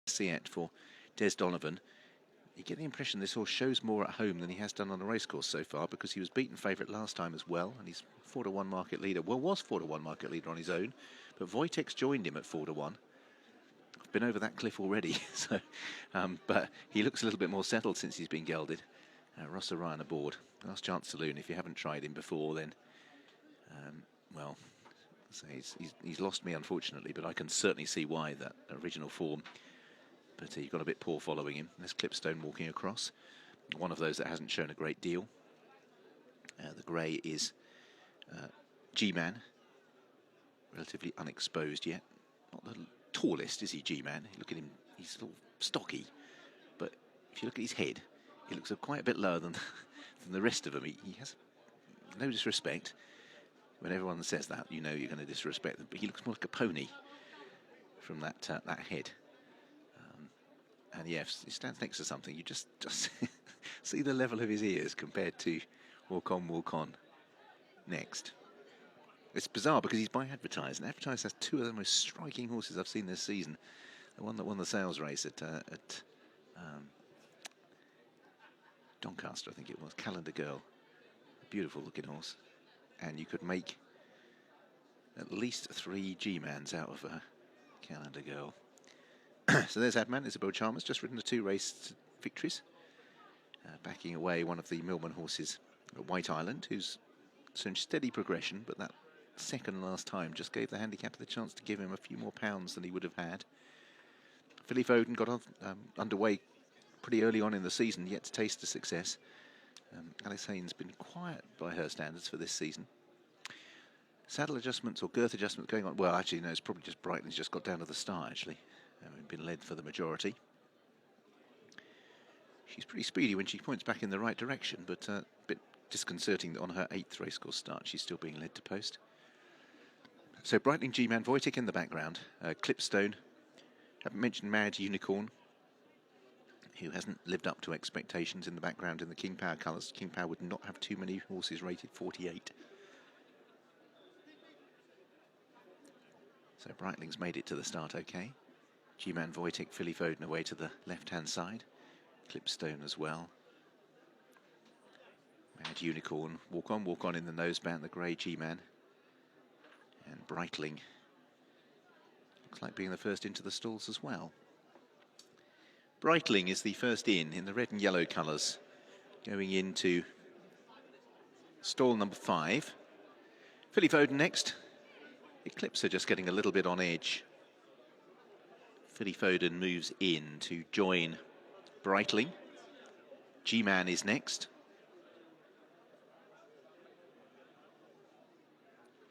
Siet for Des Donovan. You get the impression this horse shows more at home than he has done on a racecourse so far, because he was beaten favourite last time as well, and he's 4-1 market leader. Well, was 4-1 market leader on his own, but Wojtek's joined him at 4-1. I've been over that cliff already, so but he looks a little bit more settled since he's been gelded. Ross Orion aboard. Last Chance Saloon. If you haven't tried him before, then well, so he's lost me unfortunately, but I can certainly see why. That original form. But he got a bit poor following him. There's Clipstone walking across. One of those that hasn't shown a great deal. The grey is G-Man. Relatively unexposed yet. Not the tallest, is he, G-Man? Look at him, he's a little stocky. But if you look at his head, he looks quite a bit lower than the rest of them. He has no disrespect. When everyone says that, you know you're going to disrespect them. But he looks more like a pony from that head. And yes, he stands next to something. You just see the level of his ears compared to Walk On next. It's bizarre because he's by Advertise, and Advertise has two of the most striking horses I've seen this season. The one that won the sales race at Doncaster, I think it was, Calendar Girl. A beautiful looking horse. And you could make at least 3 G-Mans out of a Calendar Girl. So there's Adman, Isabel Chalmers, just ridden the 2 race victories. Backing away one of the Millman horses at White Island, who's shown steady progression, but that second last time just gave the handicapper the chance to give him a few more pounds than he would have had. Philly Foden got underway pretty early on in the season, yet to taste the success. Alice Haynes been quiet by her standards for this season. Saddle adjustments or girth adjustments going on. Well, actually, no, it's probably just Brighton's just got down to the start, actually. Been led for the majority. She's pretty speedy when she points back in the right direction, but a bit disconcerting that on her 8th racecourse start she's still being led to post. So Brightling G-Man, Wojtek in the background, Clipstone. Haven't mentioned Mad Unicorn, who hasn't lived up to expectations in the background in the King Power colours. King Power would not have too many horses rated 48. So Brightling's made it to the start okay. G-Man, Wojtek, Philly Foden away to the left-hand side. Clipstone as well. Mad Unicorn, walk on in the noseband, the grey G-Man. And Breitling looks like being the first into the stalls as well. Breitling is the first in the red and yellow colours, going into stall number 5. Philly Foden next. Eclipser just getting a little bit on edge. Philly Foden moves in to join Breitling. G-Man is next.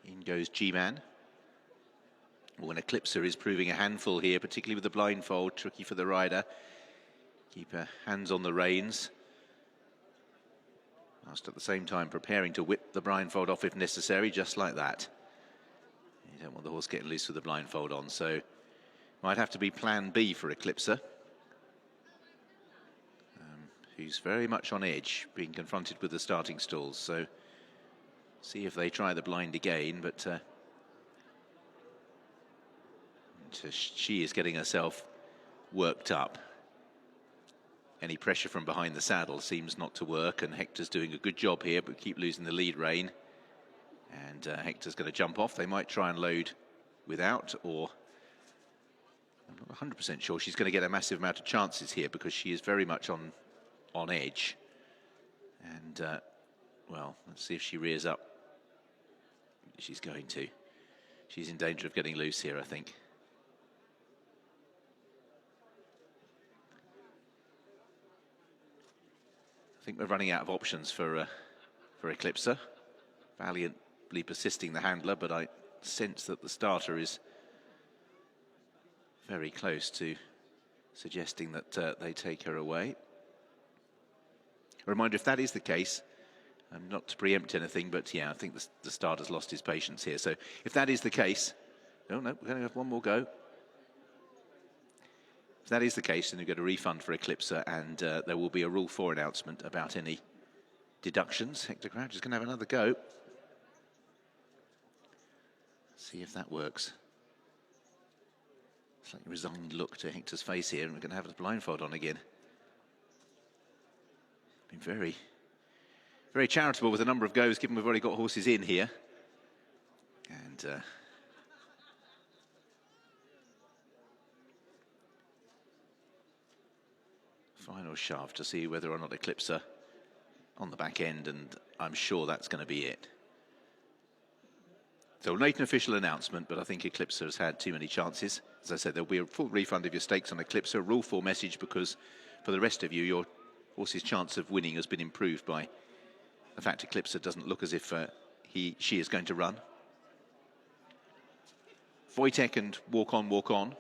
In goes G-Man. When Eclipser is proving a handful here, particularly with the blindfold, tricky for the rider. Keep her hands on the reins. Whilst at the same time preparing to whip the blindfold off if necessary, just like that. You don't want the horse getting loose with the blindfold on, so might have to be plan B for Eclipser, who's very much on edge, being confronted with the starting stalls. So see if they try the blind again, but she is getting herself worked up. Any pressure from behind the saddle seems not to work, and Hector's doing a good job here, but keep losing the lead rein. And Hector's going to jump off. They might try and load without, or I'm not 100% sure. She's going to get a massive amount of chances here because she is very much on edge. And, well, let's see if she rears up. She's going to. She's in danger of getting loose here, I think. I think we're running out of options for Eclipser. Valiantly persisting the handler, but I sense that the starter is very close to suggesting that they take her away. A reminder, if that is the case, not to preempt anything, but yeah, I think the starter's lost his patience here. So if that is the case, no, we're going to have one more go. If that is the case, then you get a refund for Eclipser, and there will be a Rule 4 announcement about any deductions. Hector Crouch is going to have another go. See if that works. Slightly resigned look to Hector's face here, and we're going to have the blindfold on again. Been very, very charitable with a number of goes, given we've already got horses in here. And final shove to see whether or not Eclipsa on the back end, and I'm sure that's going to be it. So we'll make an official announcement, but I think Eclipsa has had too many chances. As I said, there'll be a full refund of your stakes on Eclipsa, Rule 4 message, because for the rest of you, your horse's chance of winning has been improved by the fact Eclipsa doesn't look as if she is going to run. Wojtek and Walk On,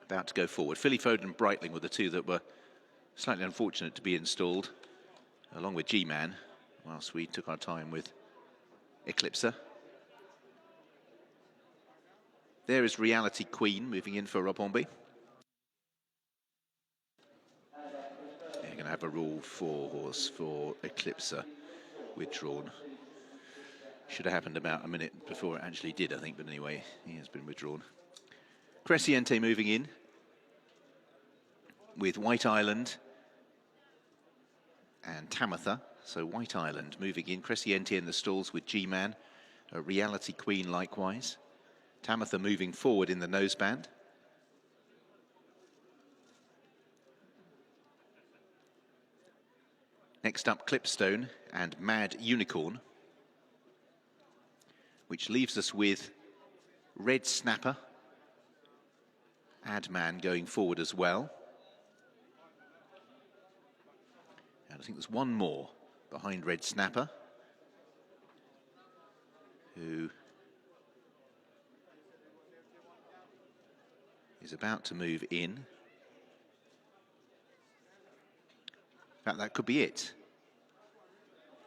about to go forward. Philly Foden and Breitling were the two that were slightly unfortunate to be installed, along with G-Man, whilst we took our time with Eclipsa. There is Reality Queen moving in for Roppongi. They're going to have a Rule 4 horse for Eclipsa withdrawn. Should have happened about a minute before it actually did, I think, but anyway, he has been withdrawn. Cresciente moving in with White Island and Tamatha. So White Island moving in, Cresciente in the stalls with G-Man, a Reality Queen likewise. Tamatha moving forward in the noseband. Next up, Clipstone and Mad Unicorn, which leaves us with Red Snapper, Adman going forward as well. And I think there's one more behind Red Snapper, who is about to move in. In fact, that could be it.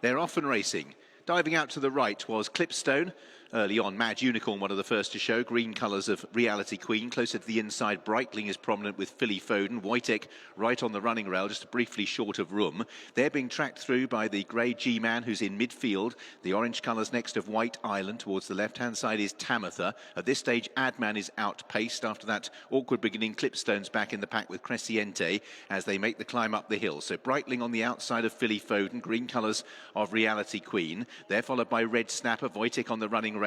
They're off and racing. Diving out to the right was Clipstone. Early on, Mad Unicorn, one of the first to show. Green colours of Reality Queen. Closer to the inside, Breitling is prominent with Philly Foden. Wojtek right on the running rail, just briefly short of room. They're being tracked through by the grey G-Man, who's in midfield. The orange colours next of White Island. Towards the left-hand side is Tamatha. At this stage, Adman is outpaced. After that awkward beginning, Clipstone's back in the pack with Cresciente as they make the climb up the hill. So Breitling on the outside of Philly Foden. Green colours of Reality Queen. They're followed by Red Snapper. Wojtek on the running rail.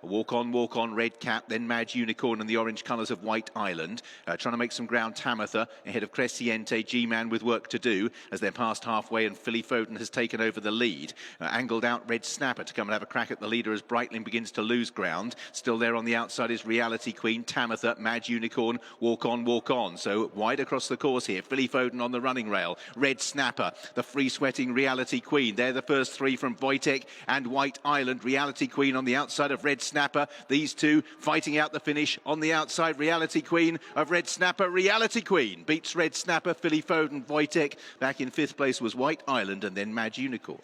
Walk on, Red Cap, then Mad Unicorn and the orange colours of White Island. Trying to make some ground, Tamatha ahead of Cresciente. G-Man with work to do as they're past halfway, and Philly Foden has taken over the lead. Angled out Red Snapper to come and have a crack at the leader as Breitling begins to lose ground. Still there on the outside is Reality Queen, Tamatha, Mad Unicorn, Walk On. So wide across the course here. Philly Foden on the running rail. Red Snapper, the free-sweating Reality Queen. They're the first three from Wojtek and White Island. Reality Queen on the outside of Red Snapper. These two fighting out the finish on the outside. Reality Queen of Red Snapper. Reality Queen beats Red Snapper. Philly Foden, Wojtek. Back in fifth place was White Island and then Mad Unicorn.